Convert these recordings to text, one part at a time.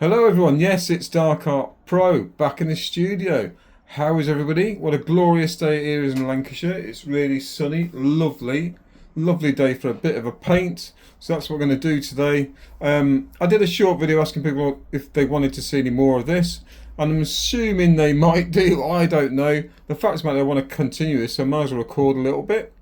Hello everyone, yes it's Dark Art Pro back in the studio. How is everybody? What a glorious day it is in Lancashire. It's really sunny, lovely day for a bit of a paint. So that's what we're going to do today. I did a short video asking people if they wanted to see any more of this, and I'm assuming they might do, I don't know. The fact is, they want to continue this, so I might as well record a little bit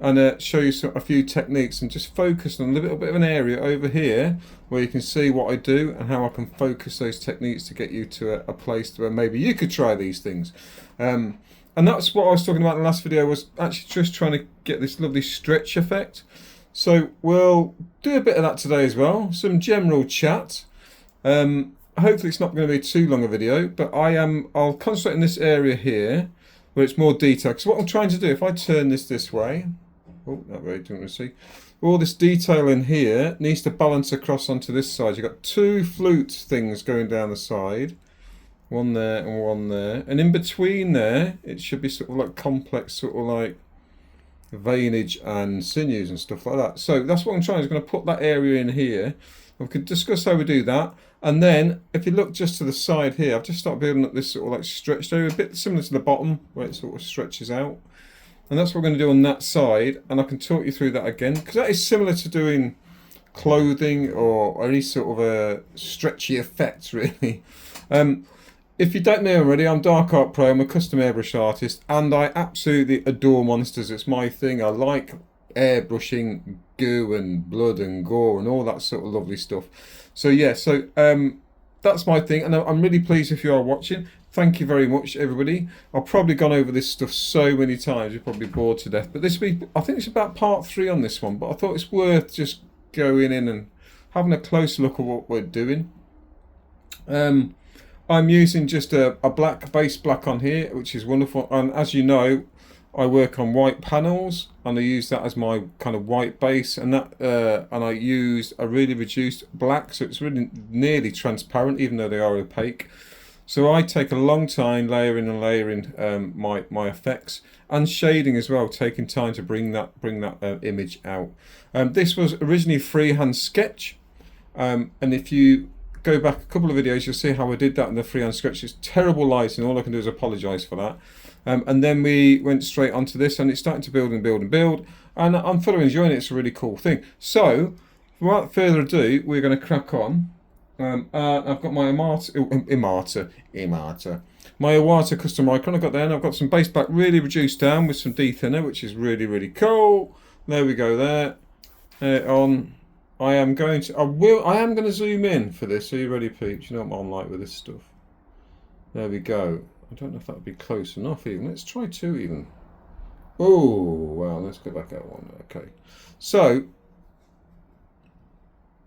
and show you a few techniques and just focus on a little bit of an area over here where you can see what I do and how I can focus those techniques to get you to a place where maybe you could try these things. And that's what I was talking about in the last video, was actually just trying to get this lovely stretch effect. So we'll do a bit of that today as well, some general chat. Hopefully it's not going to be too long a video, but I'll concentrate in this area here where it's more detailed. Because what I'm trying to do, if I turn this way, oh, that way, don't want to see. All this detail in here needs to balance across onto this side. You've got two flute things going down the side. One there and one there. And in between there, it should be sort of like complex, sort of like veinage and sinews and stuff like that. So that's what I'm trying. I'm going to put that area in here. We could discuss how we do that. And then, if you look just to the side here, I've just started building up this sort of like stretched area, a bit similar to the bottom, where it sort of stretches out. And that's what we're going to do on that side, and I can talk you through that again, because that is similar to doing clothing or any sort of a stretchy effect, really. If you don't know already, I'm Dark Art Pro, I'm a custom airbrush artist, and I absolutely adore monsters. It's my thing. I like airbrushing goo and blood and gore and all that sort of lovely stuff. So yeah, that's my thing, and I'm really pleased if you are watching. Thank you very much, everybody. I've probably gone over this stuff so many times, you're probably bored to death. But this week, I think it's about part 3 on this one, but I thought it's worth just going in and having a close look at what we're doing. I'm using just a black base black on here, which is wonderful. And as you know, I work on white panels, and I use that as my kind of white base, and I use a really reduced black, so it's really nearly transparent, even though they are opaque. So I take a long time layering and layering my effects, and shading as well, taking time to bring that image out. This was originally freehand sketch, and if you go back a couple of videos, you'll see how I did that in the freehand sketch. It's terrible lighting, all I can do is apologise for that. And then we went straight onto this, and it's starting to build and build and build, and I'm fully enjoying it. It's a really cool thing. So without further ado, we're going to crack on. I've got my Iwata custom icon. I've got there, and I've got some base back really reduced down with some de-thinner, which is really cool. There we go. There, on. I am going to zoom in for this. Are you ready, peeps? You know what I'm like with this stuff. There we go. I don't know if that would be close enough even. Let's try 2 even. Oh, well, let's go back out 1. Okay. So,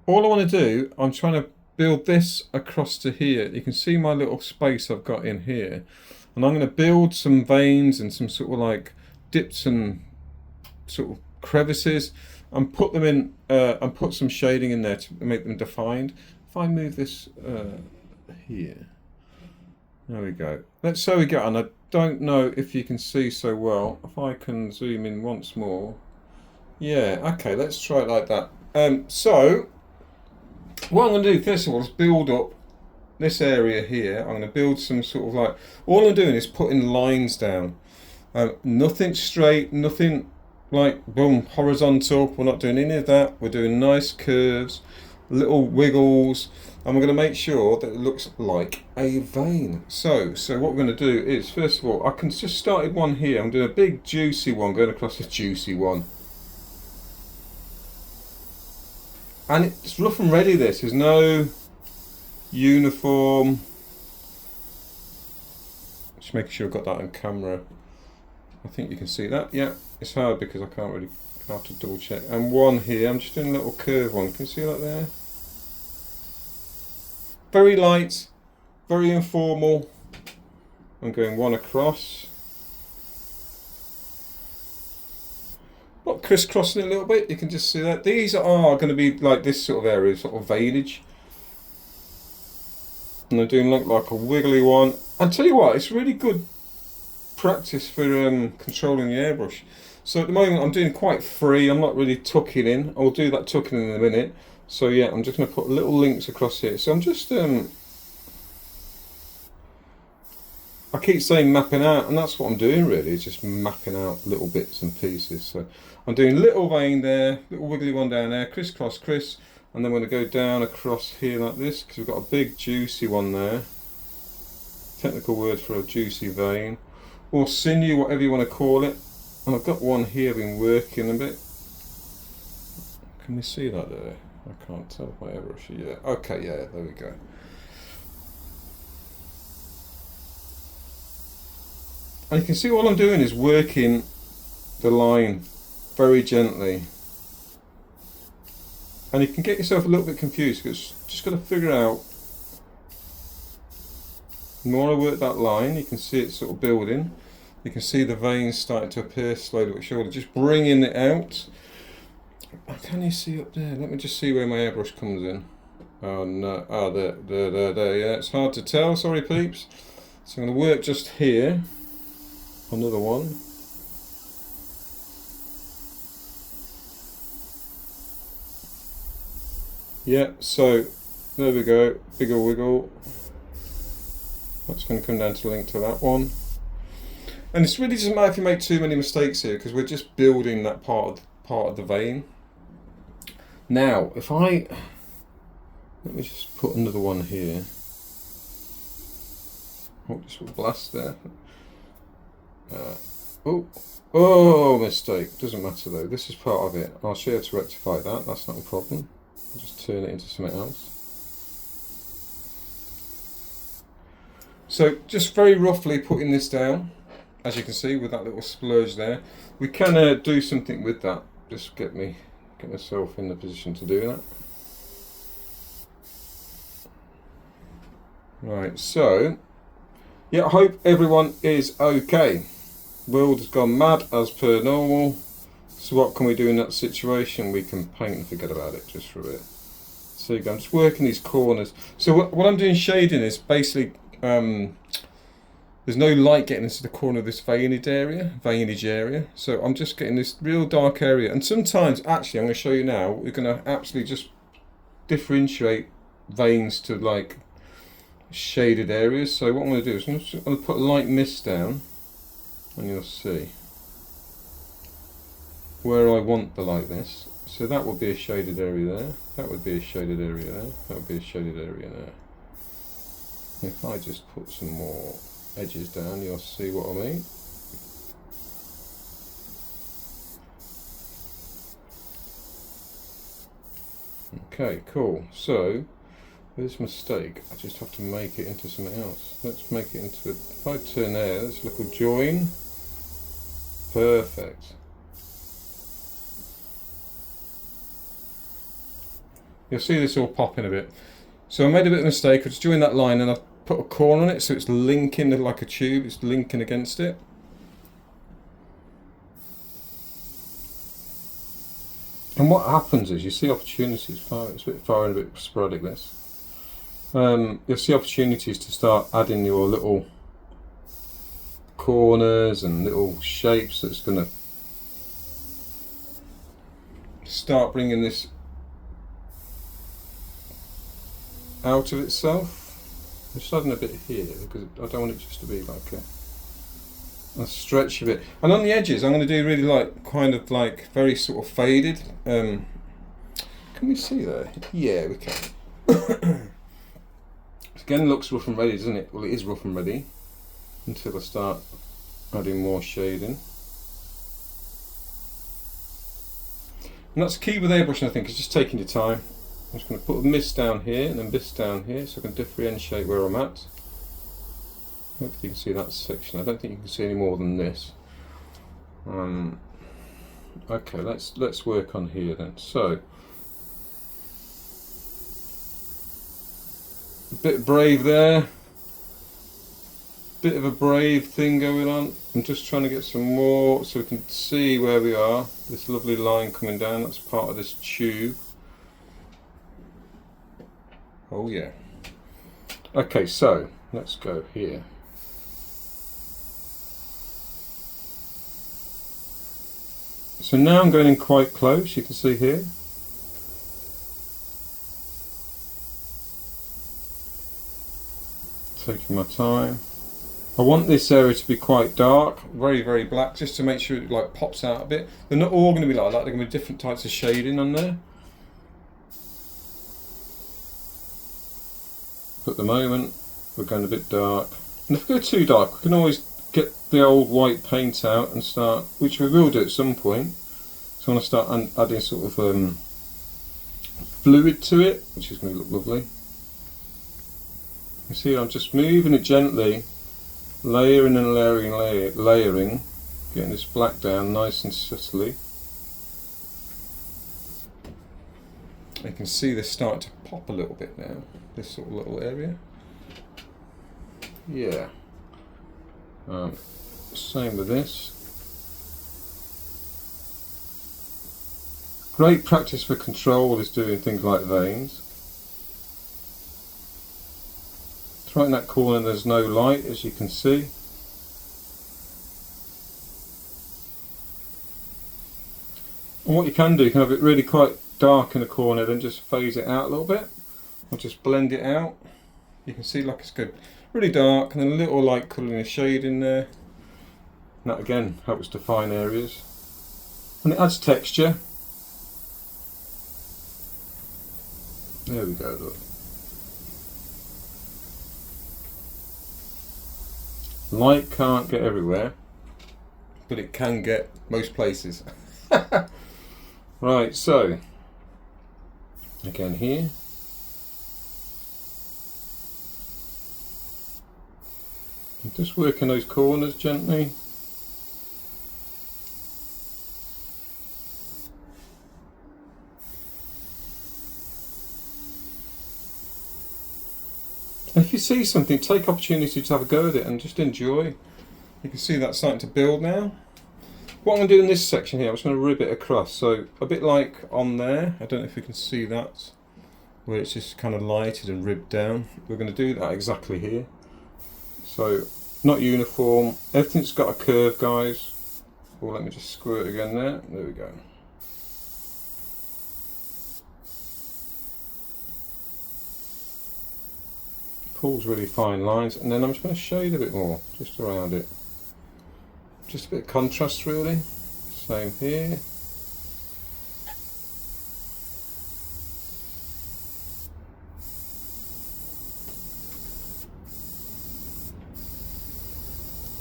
all I want to do, I'm trying to build this across to here. You can see my little space I've got in here. And I'm going to build some veins and some sort of like dips and sort of crevices, and put them in, and put some shading in there to make them defined. If I move this here. There we go. Let's see how we get on. I don't know if you can see so well. If I can zoom in once more. Yeah, okay, let's try it like that. So, what I'm going to do first of all is build up this area here. I'm going to build some sort of like, all I'm doing is putting lines down. Nothing straight, nothing like boom, horizontal. We're not doing any of that. We're doing nice curves, little wiggles, and we're going to make sure that it looks like a vein. So what we're going to do is, first of all, I can just started one here. I'm doing a big juicy one going across a juicy one. And it's rough and ready, this. There's no uniform. Just making sure I've got that on camera. I think you can see that. Yeah, it's hard because I can't really, I have to double check. And one here, I'm just doing a little curve one. Can you see that there? Very light, very informal. I'm going one across. But crisscrossing a little bit, you can just see that. These are going to be like this sort of area, sort of veinage. And I'm doing like a wiggly one. I'll tell you what, it's really good practice for controlling the airbrush. So at the moment I'm doing quite free, I'm not really tucking in. I'll do that tucking in a minute. So yeah, I'm just going to put little links across here. So I'm just I keep saying mapping out, and that's what I'm doing really, is just mapping out little bits and pieces. So I'm doing little vein there, little wiggly one down there, crisscross, and then we're going to go down across here like this, because we've got a big juicy one there. Technical word for a juicy vein, or sinew, whatever you want to call it. And I've got one here been working a bit. Can we see that there? I can't tell if my airbrush. Yeah, okay, yeah, there we go. And you can see all I'm doing is working the line very gently. And you can get yourself a little bit confused, because you just got to figure out, the more I work that line, you can see it sort of building. You can see the veins starting to appear slowly with shoulder, just bringing it out. Can you see up there? Let me just see where my airbrush comes in. Oh no, oh there, yeah, it's hard to tell, sorry peeps. So I'm going to work just here. Another one. Yeah, so there we go, bigger wiggle. That's going to come down to link to that one. And it really doesn't matter if you make too many mistakes here, because we're just building that part of the vein. Now, if let me just put another one here. Oh, just a blast there. Oh, mistake. Doesn't matter though. This is part of it. I'll show you how to rectify that. That's not a problem. I'll just turn it into something else. So, just very roughly putting this down, as you can see with that little splurge there. We can do something with that. Just get myself in the position to do that. Right. So, yeah. I hope everyone is okay. World has gone mad as per normal. So what can we do in that situation? We can paint and forget about it just for a bit. So I'm just working these corners. So what I'm doing shading is basically there's no light getting into the corner of this veinage area. So I'm just getting this real dark area. And sometimes, actually, I'm going to show you now, we're going to absolutely just differentiate veins to like shaded areas. So what I'm going to do is I'm just going to put a light mist down. And you'll see where I want the lightness. So that would be a shaded area there, that would be a shaded area there, that would be a shaded area there. If I just put some more edges down, you'll see what I mean. Okay, cool. So this mistake, I just have to make it into something else. Let's make it into, if I turn there, let's look at join. Perfect. You'll see this all popping a bit. So I made a bit of a mistake. I was doing that line and I put a corner on it, so it's linking like a tube. It's linking against it. And what happens is you see opportunities. It's a bit far and a bit sporadic. This. You'll see opportunities to start adding your little corners and little shapes that's going to start bringing this out of itself. I'm just adding a bit here because I don't want it just to be like a stretch a bit. And on the edges I'm going to do really like kind of like very sort of faded. Can we see there? Yeah, we can. Again, looks rough and ready, doesn't it? Well, it is rough and ready until I start adding more shading. And that's the key with airbrushing, I think, is just taking your time. I'm just going to put a mist down here and then mist down here so I can differentiate where I'm at. Hopefully you can see that section. I don't think you can see any more than this. Okay, let's work on here then. So a bit brave there, bit of a brave thing going on. I'm just trying to get some more so we can see where we are. This lovely line coming down, that's part of this tube. Oh yeah. Okay, so let's go here. So now I'm going in quite close, you can see here. Taking my time. I want this area to be quite dark, very, very black, just to make sure it like pops out a bit. They're not all going to be like that, they're going to be different types of shading on there. But at the moment, we're going a bit dark. And if we go too dark, we can always get the old white paint out and start, which we will do at some point. So I want to start adding sort of fluid to it, which is going to look lovely. You see, I'm just moving it gently, layering and layering, getting this black down nice and subtly. You can see this starting to pop a little bit now, this sort of little area. Yeah. Same with this. Great practice for control is doing things like veins. It's right in that corner there's no light, as you can see. And what you can do, you can have it really quite dark in the corner, then just phase it out a little bit, or just blend it out. You can see like it's good, really dark, and then a little light colouring a shade in there. And that again helps define areas, and it adds texture. There we go, look. Light can't get everywhere, but it can get most places. Right, so again here. Just working those corners gently. And if you see something, take opportunity to have a go at it and just enjoy. You can see that's starting to build now. What I'm going to do in this section here, I'm just going to rib it across. So a bit like on there, I don't know if you can see that, where it's just kind of lighted and ribbed down. We're going to do that exactly here. So not uniform, everything's got a curve, guys. Oh, let me just screw it again there. There we go. Pulls really fine lines, and then I'm just going to shade a bit more just around it, just a bit of contrast really. Same here.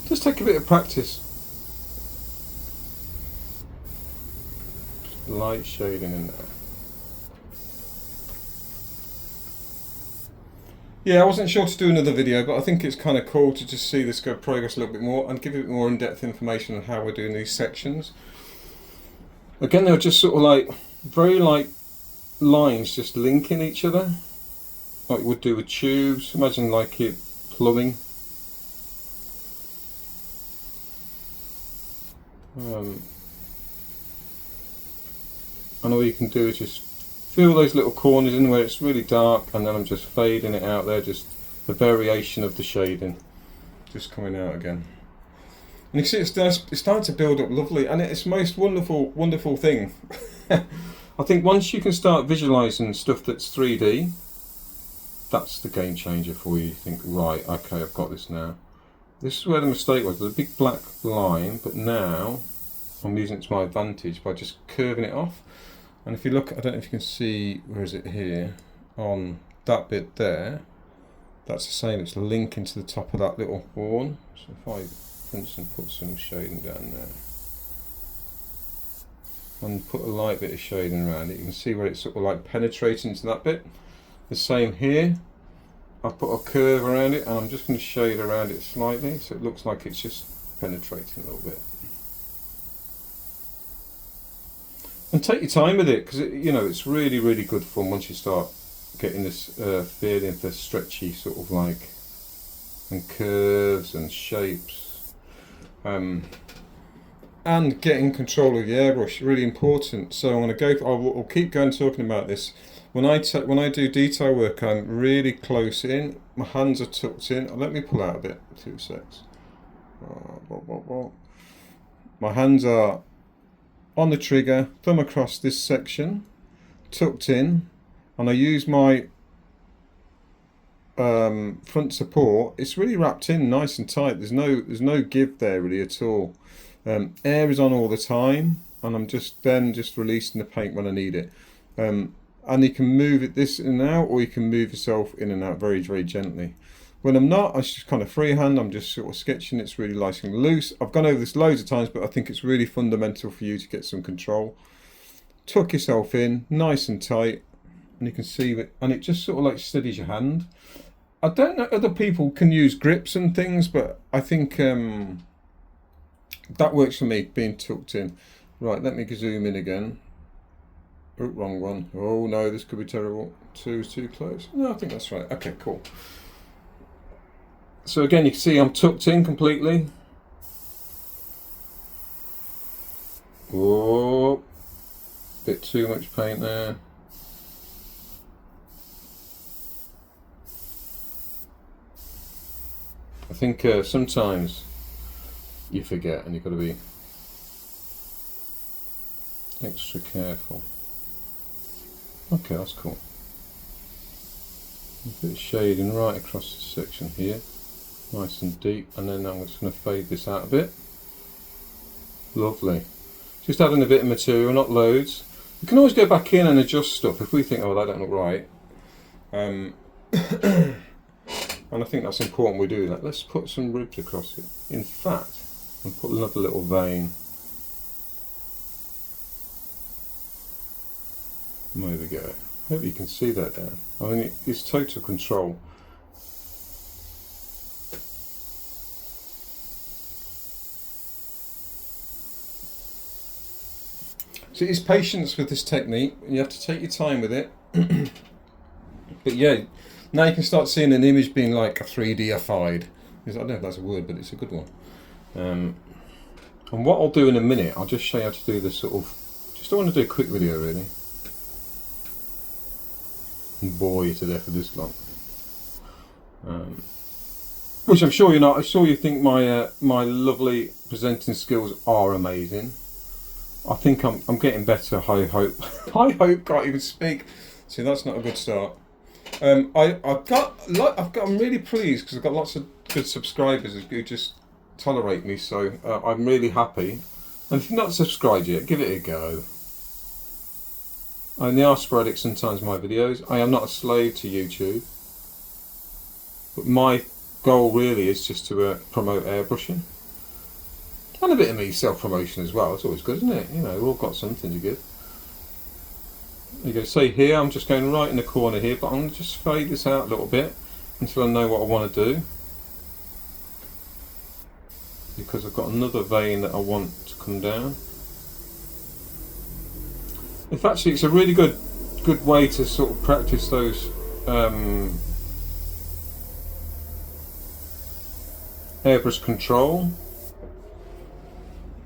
Just take a bit of practice. Just light shading in there. Yeah, I wasn't sure to do another video, but I think it's kind of cool to just see this go progress a little bit more and give a bit more in-depth information on how we're doing these sections. Again, they're just sort of like very light lines just linking each other, like you would do with tubes. Imagine like it plumbing. And all you can do is just fill those little corners in where it's really dark, and then I'm just fading it out there, just the variation of the shading just coming out again. And you see it's starting to build up lovely, and it's the most wonderful thing. I think once you can start visualizing stuff that's 3D, that's the game changer for you. You think, right, okay, I've got this now. This is where the mistake was. There's a big black line, but now I'm using it to my advantage by just curving it off. And if you look, I don't know if you can see, where is it here, on that bit there, that's the same, it's linking to the top of that little horn. So if I, for instance, put some shading down there, and put a light bit of shading around it, you can see where it's sort of like penetrating into that bit. The same here, I've put a curve around it, and I'm just going to shade around it slightly, so it looks like it's just penetrating a little bit. And take your time with it, because it's really good fun once you start getting this feeling for stretchy sort of like, and curves and shapes, and getting control of the airbrush, really important. So I'm going to go. I'll keep going talking about this. When I do detail work, I'm really close in. My hands are tucked in. Let me pull out a bit. 2 secs. My hands are on the trigger, thumb across this section, tucked in, and I use my front support, it's really wrapped in nice and tight. There's no give there really at all. Air is on all the time, and I'm just releasing the paint when I need it. And you can move it this in and out, or you can move yourself in and out very, very gently. When I'm not, I just kind of freehand. I'm just sort of sketching. It's really nice and loose. I've gone over this loads of times, but I think it's really fundamental for you to get some control. Tuck yourself in, nice and tight, and you can see it, and it just sort of like steadies your hand. I don't know, other people can use grips and things, but I think that works for me, being tucked in. Right, let me zoom in again. Oh, wrong one. Oh no, this could be terrible. Too close. No, I think that's right. Okay, cool. So again, you can see I'm tucked in completely. Oh, bit too much paint there. I think sometimes you forget and you've got to be extra careful. Okay, that's cool. A bit of shading right across this section here, nice and deep, and then I'm just going to fade this out a bit. Lovely. Just adding a bit of material, not loads. You can always go back in and adjust stuff if we think, oh, that don't look right. And I think that's important we do that. Let's put some ribs across it. In fact, I'll put another little vein. There we go. Hope you can see that there. I mean, it's total control. So it's patience with this technique. You have to take your time with it. But yeah, now you can start seeing an image being like a 3D-ified. I don't know if that's a word, but it's a good one. And what I'll do in a minute, I'll just show you how to do this sort of. Just don't want to do a quick video really. And bore you to death with this long. Which I'm sure you're not. I'm sure you think my my lovely presenting skills are amazing. I think I'm getting better. I hope. I hope. Can't even speak. See, that's not a good start. I'm really pleased because I've got lots of good subscribers who just tolerate me. So I'm really happy. And if you're not subscribed yet, give it a go. And they are sporadic sometimes, my videos. I am not a slave to YouTube. But my goal really is just to promote airbrushing. And a bit of me self-promotion as well. It's always good, isn't it? You know, we've all got something to give. You go, say here, I'm just going right in the corner here, but I'm going to just fade this out a little bit until I know what I want to do. Because I've got another vein that I want to come down. In fact, it's a really good way to sort of practice those airbrush control.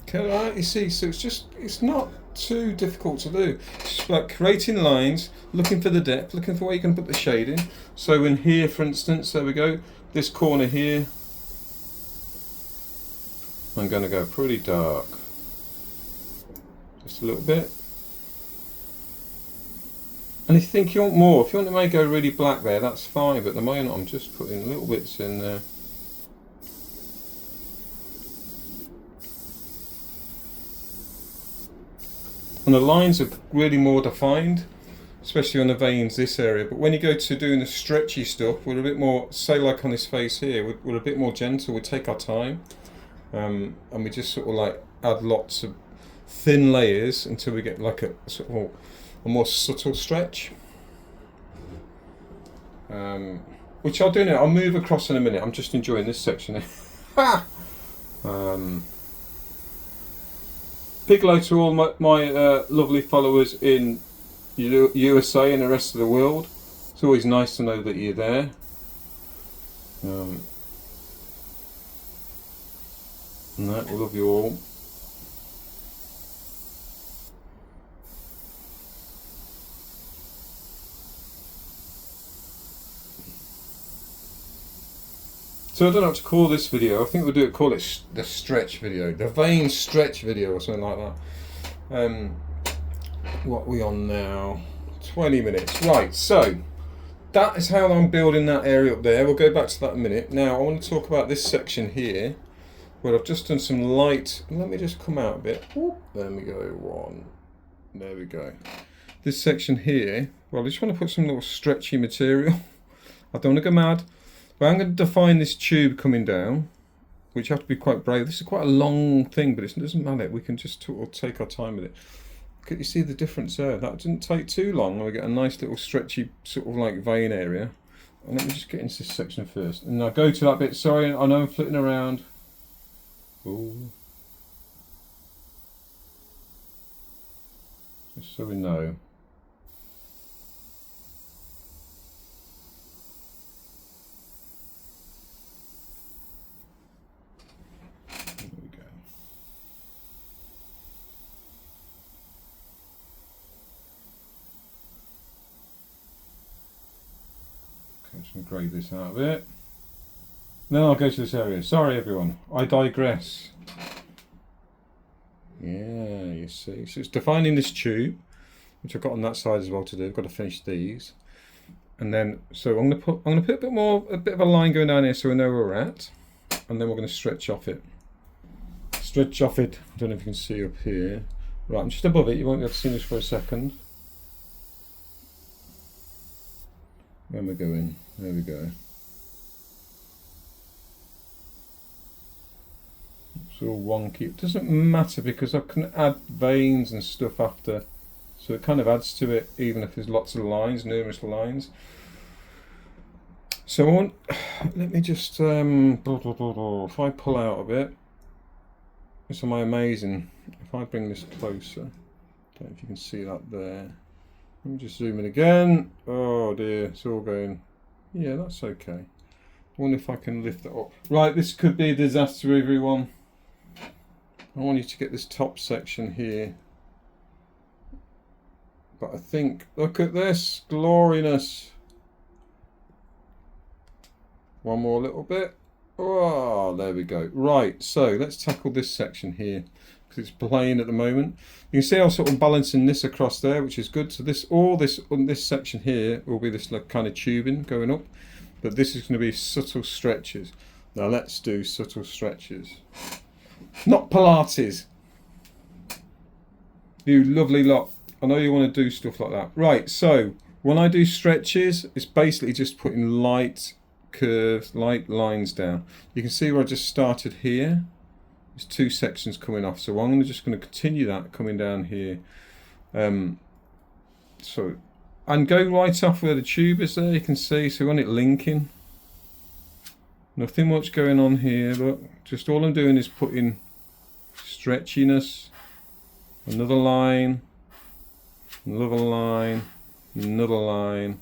Okay, you see, so it's not too difficult to do. It's just like creating lines, looking for the depth, looking for where you can put the shading. So in here, for instance, there we go, this corner here, I'm going to go pretty dark. Just a little bit. And if you think you want more, if you want to make it go really black there, that's fine, but at the moment I'm just putting little bits in there. And the lines are really more defined, especially on the veins this area. But when you go to doing the stretchy stuff, we're a bit more, say like on this face here, we're a bit more gentle, we take our time. And we just sort of like add lots of thin layers until we get like a sort of a more subtle stretch. Which I'll do now, I'll move across in a minute, I'm just enjoying this section here. Big hello to all my lovely followers in USA and the rest of the world. It's always nice to know that you're there. No, we love you all. So I don't know what to call this video. I think we'll call it the stretch video, the vein stretch video or something like that. What are we on now? 20 minutes. Right, so that is how I'm building that area up there. We'll go back to that in a minute. Now I want to talk about this section here, where I've just done some light. Let me just come out a bit. There we go. One. There we go. This section here, well, I just want to put some little stretchy material. I don't want to go mad, but I'm going to define this tube coming down, which have to be quite brave. This is quite a long thing, but it doesn't matter. We can just take our time with it. Can you see the difference there? That didn't take too long. We get a nice little stretchy sort of like vein area. And let me just get into this section first. And I'll go to that bit. Sorry, I know I'm flitting around. Ooh. Just so we know. There we go. Okay, just going to grade this out a bit. Then I'll go to this area. Sorry everyone, I digress. Yeah, you see. So it's defining this tube, which I've got on that side as well to do. I've got to finish these. And then, so I'm going to put a bit of a line going down here so we know where we're at. And then we're going to stretch off it. Stretch off it. I don't know if you can see up here. Right, I'm just above it. You won't be able to see this for a second. Where am I going? There we go. It's all wonky. It doesn't matter because I can add veins and stuff after, so it kind of adds to it even if there's lots of lines, numerous lines. So let me just if I pull out a bit, this am I amazing. If I bring this closer, I don't know if you can see that there. Let me just zoom in again. Oh dear, it's all going. Yeah, that's okay. I wonder if I can lift it up. Right, this could be a disaster, everyone. I want you to get this top section here. But I think, look at this, gloriness. One more little bit. Oh, there we go. Right, so let's tackle this section here, because it's plain at the moment. You can see I'm sort of balancing this across there, which is good. So this section here will be this like kind of tubing going up, but this is going to be subtle stretches. Now let's do subtle stretches. Not Pilates. You lovely lot. I know you want to do stuff like that. Right, so when I do stretches, it's basically just putting light curves, light lines down. You can see where I just started here. There's two sections coming off. So I'm just going to continue that coming down here. And go right off where the tube is there, you can see. So on it linking. Nothing much going on here, look. Just all I'm doing is putting stretchiness, another line, another line, another line,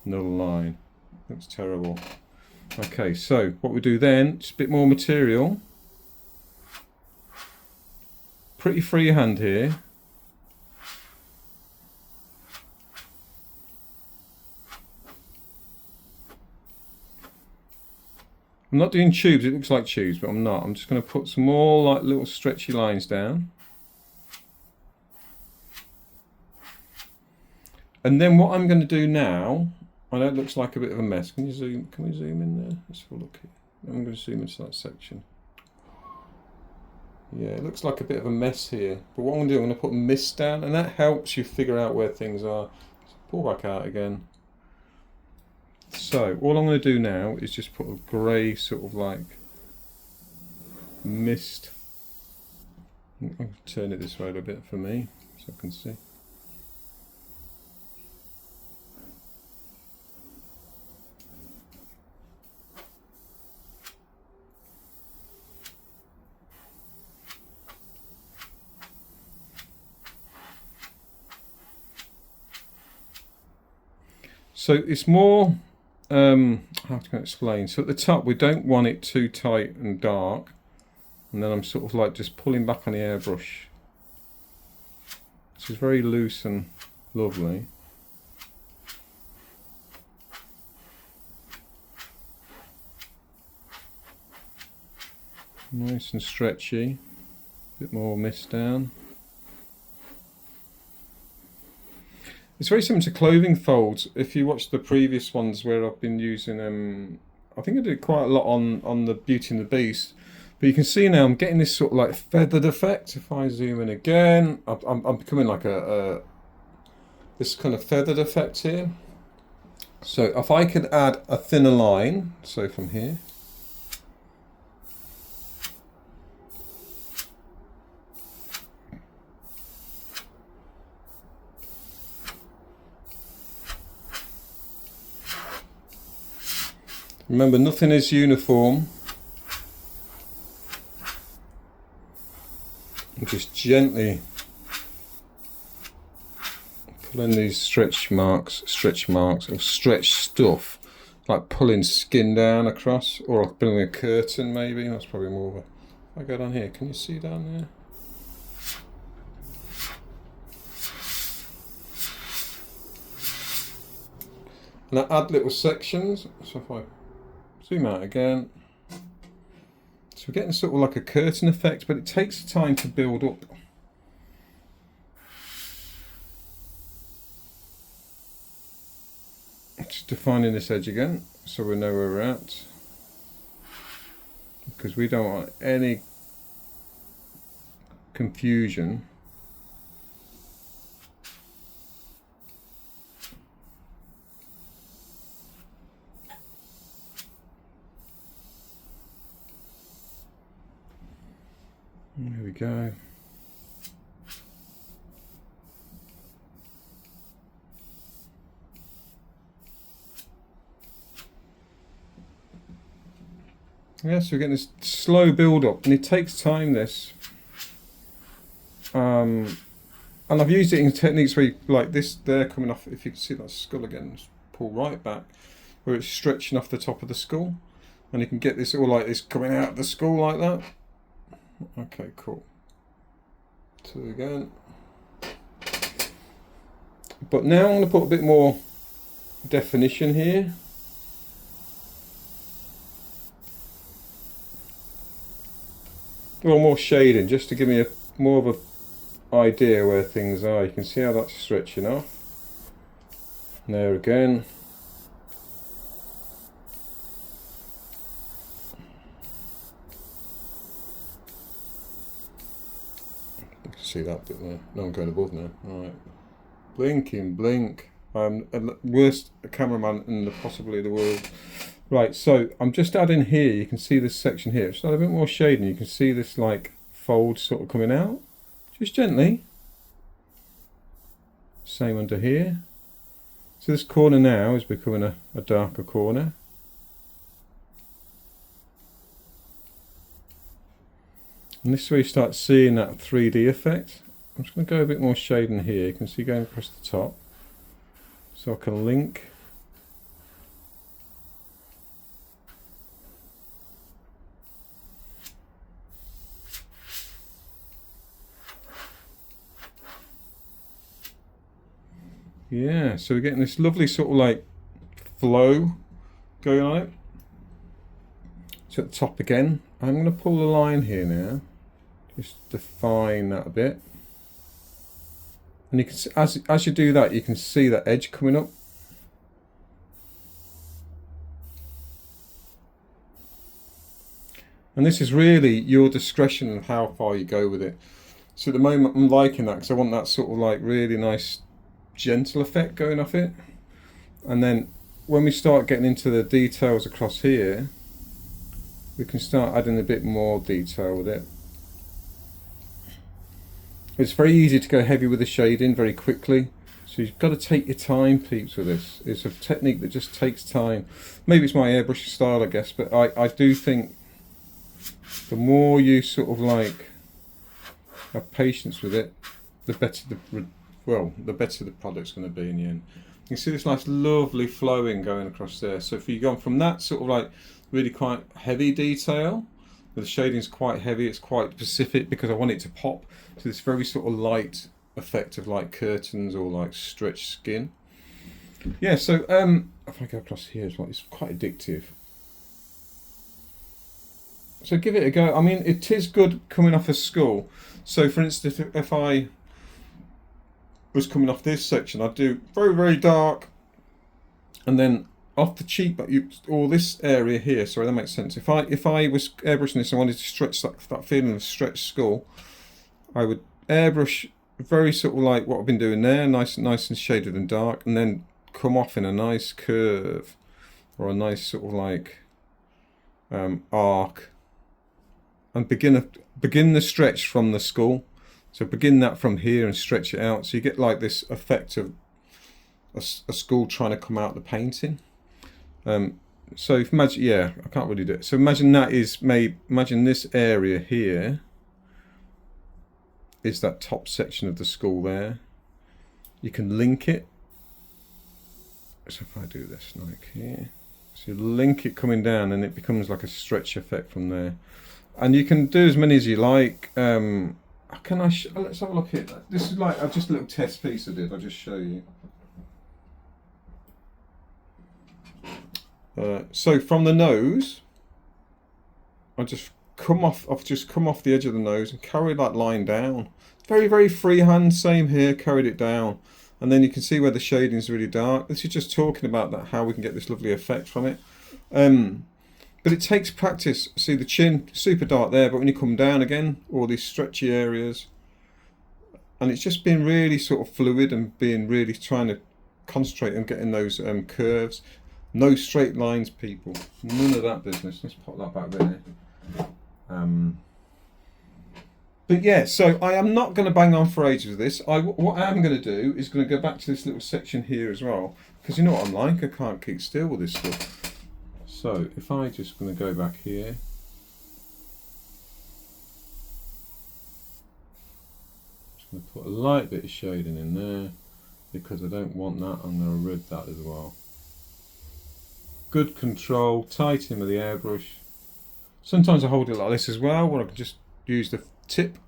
another line. Looks terrible. Okay, so what we do then, just a bit more material. Pretty freehand here. I'm not doing tubes, it looks like tubes, but I'm not. I'm just going to put some more like little stretchy lines down. And then what I'm going to do now, I know it looks like a bit of a mess. Can we zoom in there? Let's have a look here. I'm going to zoom into that section. Yeah, it looks like a bit of a mess here. But what I'm going to do, I'm going to put mist down, and that helps you figure out where things are. So pull back out again. So all I'm going to do now is just put a grey sort of like mist. I'll turn it this way a little bit for me so I can see. So it's more, how to explain? So at the top we don't want it too tight and dark, and then I'm sort of like just pulling back on the airbrush. This is very loose and lovely. Nice and stretchy. A bit more mist down. It's very similar to clothing folds. If you watch the previous ones where I've been using, I think I did quite a lot on the Beauty and the Beast. But you can see now I'm getting this sort of like feathered effect. If I zoom in again, I'm becoming like this kind of feathered effect here. So if I could add a thinner line, so from here, remember nothing is uniform. And just gently pulling these stretch marks, or stretch stuff, like pulling skin down across, or pulling a curtain maybe. That's probably more of a. If I go down here, can you see down there? And I add little sections. So if I zoom out again, so we're getting sort of like a curtain effect, but it takes time to build up. Just defining this edge again, so we know where we're at, because we don't want any confusion. There we go. Yeah, so we're getting this slow build up, and it takes time, this. And I've used it in techniques where you, like this there coming off, if you can see that skull again, just pull right back, where it's stretching off the top of the skull, and you can get this all like this coming out of the skull like that. Okay, cool. So again, but now I'm going to put a bit more definition here. Well, more shading, just to give me more of a idea where things are. You can see how that's stretching off. There again. You can see that bit there. No, I'm going above now. Alright. Blinking, blink. I'm the worst cameraman in possibly the world. Right, so I'm just adding here, you can see this section here. Just add a bit more shading. You can see this like fold sort of coming out. Just gently. Same under here. So this corner now is becoming a darker corner. And this is where you start seeing that 3D effect. I'm just going to go a bit more shading here. You can see going across the top. So I can link. Yeah, so we're getting this lovely sort of like flow going on it. So at the top again, I'm going to pull the line here now, just define that a bit. And you can see, as you do that, you can see that edge coming up. And this is really your discretion of how far you go with it. So at the moment I'm liking that because I want that sort of like really nice gentle effect going off it. And then when we start getting into the details across here, we can start adding a bit more detail with it. It's very easy to go heavy with the shading very quickly, so you've got to take your time, peeps, with this. It's a technique that just takes time. Maybe it's my airbrush style, I guess, but I do think the more you sort of like have patience with it, the better the better the product's going to be in the end. You can see this nice lovely flowing going across there. So if you've gone from that sort of like really quite heavy detail, the shading's quite heavy, it's quite specific because I want it to pop to this very sort of light effect of like curtains or like stretched skin. Yeah, so if I go across here as well, it's quite addictive. So give it a go. I mean, it is good coming off a skull. So for instance, if I was coming off this section, I'd do very, very dark, and then off the cheek, or this area here. Sorry, that makes sense. If I was airbrushing this and wanted to stretch that feeling of stretched skull, I would airbrush very sort of like what I've been doing there, nice and shaded and dark, and then come off in a nice curve or a nice sort of like arc, and begin the stretch from the skull. So begin that from here and stretch it out, so you get like this effect of a skull trying to come out of the painting. So if imagine, yeah, I can't really do it. So imagine that is imagine this area here is that top section of the skull there. You can link it. So if I do this like here, so you link it coming down, and it becomes like a stretch effect from there. And you can do as many as you like. Let's have a look at that. This is like just a little test piece I did. I'll just show you. So from the nose, I just come off the edge of the nose and carry that line down. Very, very freehand. Same here. Carried it down, and then you can see where the shading is really dark. This is just talking about that, how we can get this lovely effect from it. But it takes practice. See the chin, super dark there, but when you come down again, all these stretchy areas, and it's just been really sort of fluid and being really trying to concentrate on getting those curves. No straight lines, people. None of that business. Let's put that back there. But yeah, so I am not going to bang on for ages with this. What I am going to do is going to go back to this little section here as well, because you know what I'm like, I can't keep still with this stuff. So if I just going to go back here, just going to put a light bit of shading in there, because I don't want that. I'm going to rid that as well. Good control, tight in with the airbrush. Sometimes I hold it like this as well, where I can just use the tip.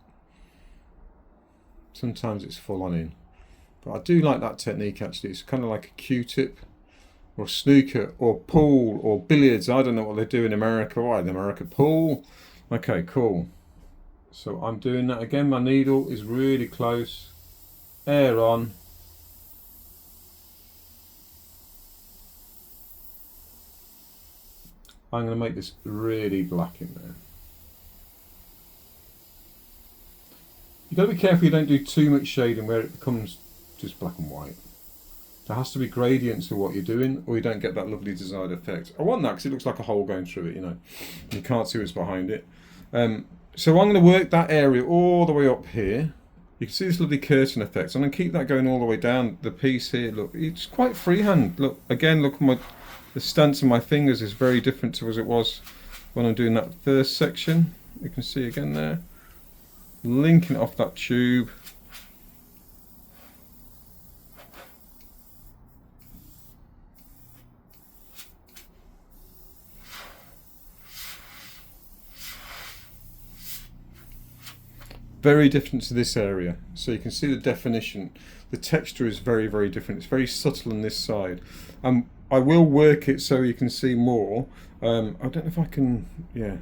Sometimes it's full on in. But I do like that technique actually. It's kind of like a Q-tip, or snooker, or pool, or billiards. I don't know what they do in America. Why in America? Pool. Okay, cool. So I'm doing that again. My needle is really close. Air on. I'm going to make this really black in there. You've got to be careful you don't do too much shading where it becomes just black and white. There has to be gradients to what you're doing, or you don't get that lovely desired effect. I want that because it looks like a hole going through it, you know. You can't see what's behind it. So I'm going to work that area all the way up here. You can see this lovely curtain effect. I'm going to keep that going all the way down the piece here. Look, it's quite freehand. Look, again, look at the stance of my fingers is very different to as it was when I'm doing that first section. You can see again there, linking it off that tube. Very different to this area, so you can see the definition. The texture is very, very different. It's very subtle on this side. I will work it so you can see more. I don't know if I can, yeah.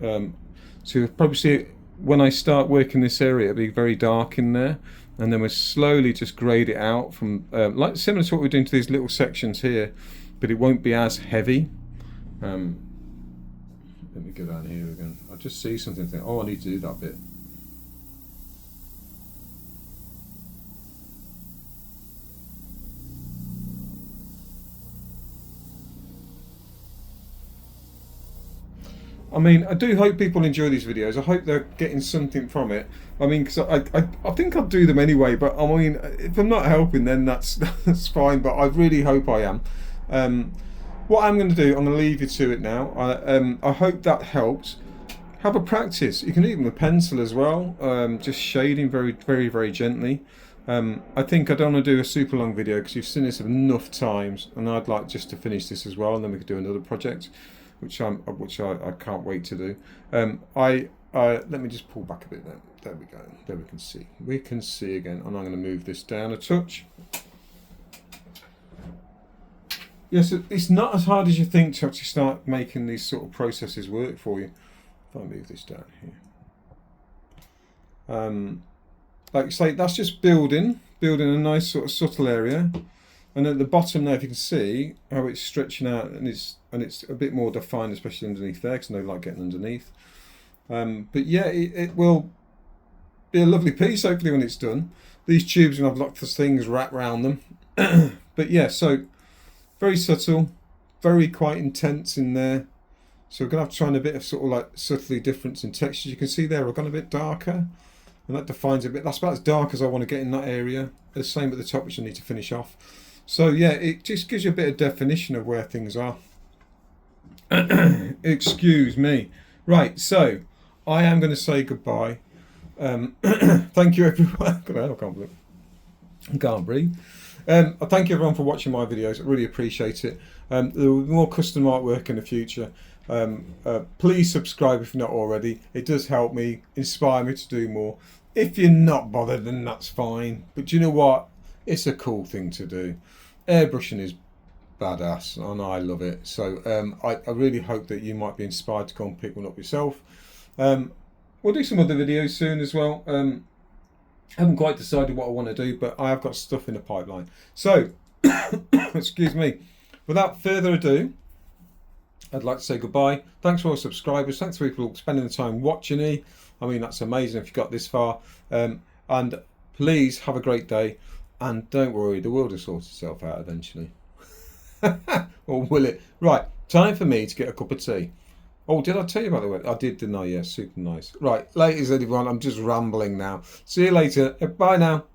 So you'll probably see it when I start working this area, it'll be very dark in there, and then we'll slowly just grade it out from, like similar to what we're doing to these little sections here, but it won't be as heavy. Let me go down here again. I just see something and think, oh, I need to do that bit. I mean, I do hope people enjoy these videos. I hope they're getting something from it. I mean, because I think I'll do them anyway, but I mean, if I'm not helping, then that's fine, but I really hope I am. What I'm going to do, I'm going to leave you to it now. I hope that helps. Have a practice. You can do it with a pencil as well, just shading very, very, very gently. I think I don't want to do a super long video because you've seen this enough times, and I'd like just to finish this as well, and then we could do another project, which I can't wait to do. Let me just pull back a bit then. There we go. There we can see. We can see again, and I'm going to move this down a touch. Yes, it's not as hard as you think to actually start making these sort of processes work for you. If I move this down here. Like I say, that's just building building a nice sort of subtle area. And at the bottom there, if you can see how it's stretching out, and it's a bit more defined, especially underneath there, because I don't like getting underneath. But yeah, it will be a lovely piece, hopefully, when it's done. These tubes will have lots of things wrapped around them. But yeah, so very subtle, very quite intense in there. So we're going to have to try and a bit of sort of like subtly difference in textures. You can see there, I've gone a bit darker, and that defines a bit. That's about as dark as I want to get in that area. The same at the top, which I need to finish off. So yeah, it just gives you a bit of definition of where things are. Excuse me. Right, so I am going to say goodbye. Thank you everyone. I can't breathe. Thank you everyone for watching my videos. I really appreciate it. There will be more custom artwork in the future. Please subscribe if you're not already. It does help me, inspire me to do more. If you're not bothered, then that's fine. But do you know what? It's a cool thing to do. Airbrushing is badass and I love it. So I really hope that you might be inspired to go and pick one up yourself. We'll do some other videos soon as well. I haven't quite decided what I want to do, but I have got stuff in the pipeline. So, excuse me. Without further ado, I'd like to say goodbye. Thanks for all subscribers. Thanks for people spending the time watching me. I mean, that's amazing if you got this far. And please have a great day. And don't worry, the world will sort itself out eventually. Or will it? Right, time for me to get a cup of tea. Oh, did I tell you about the weather? I did, didn't I? Yeah, super nice. Right, ladies, everyone, I'm just rambling now. See you later. Bye now.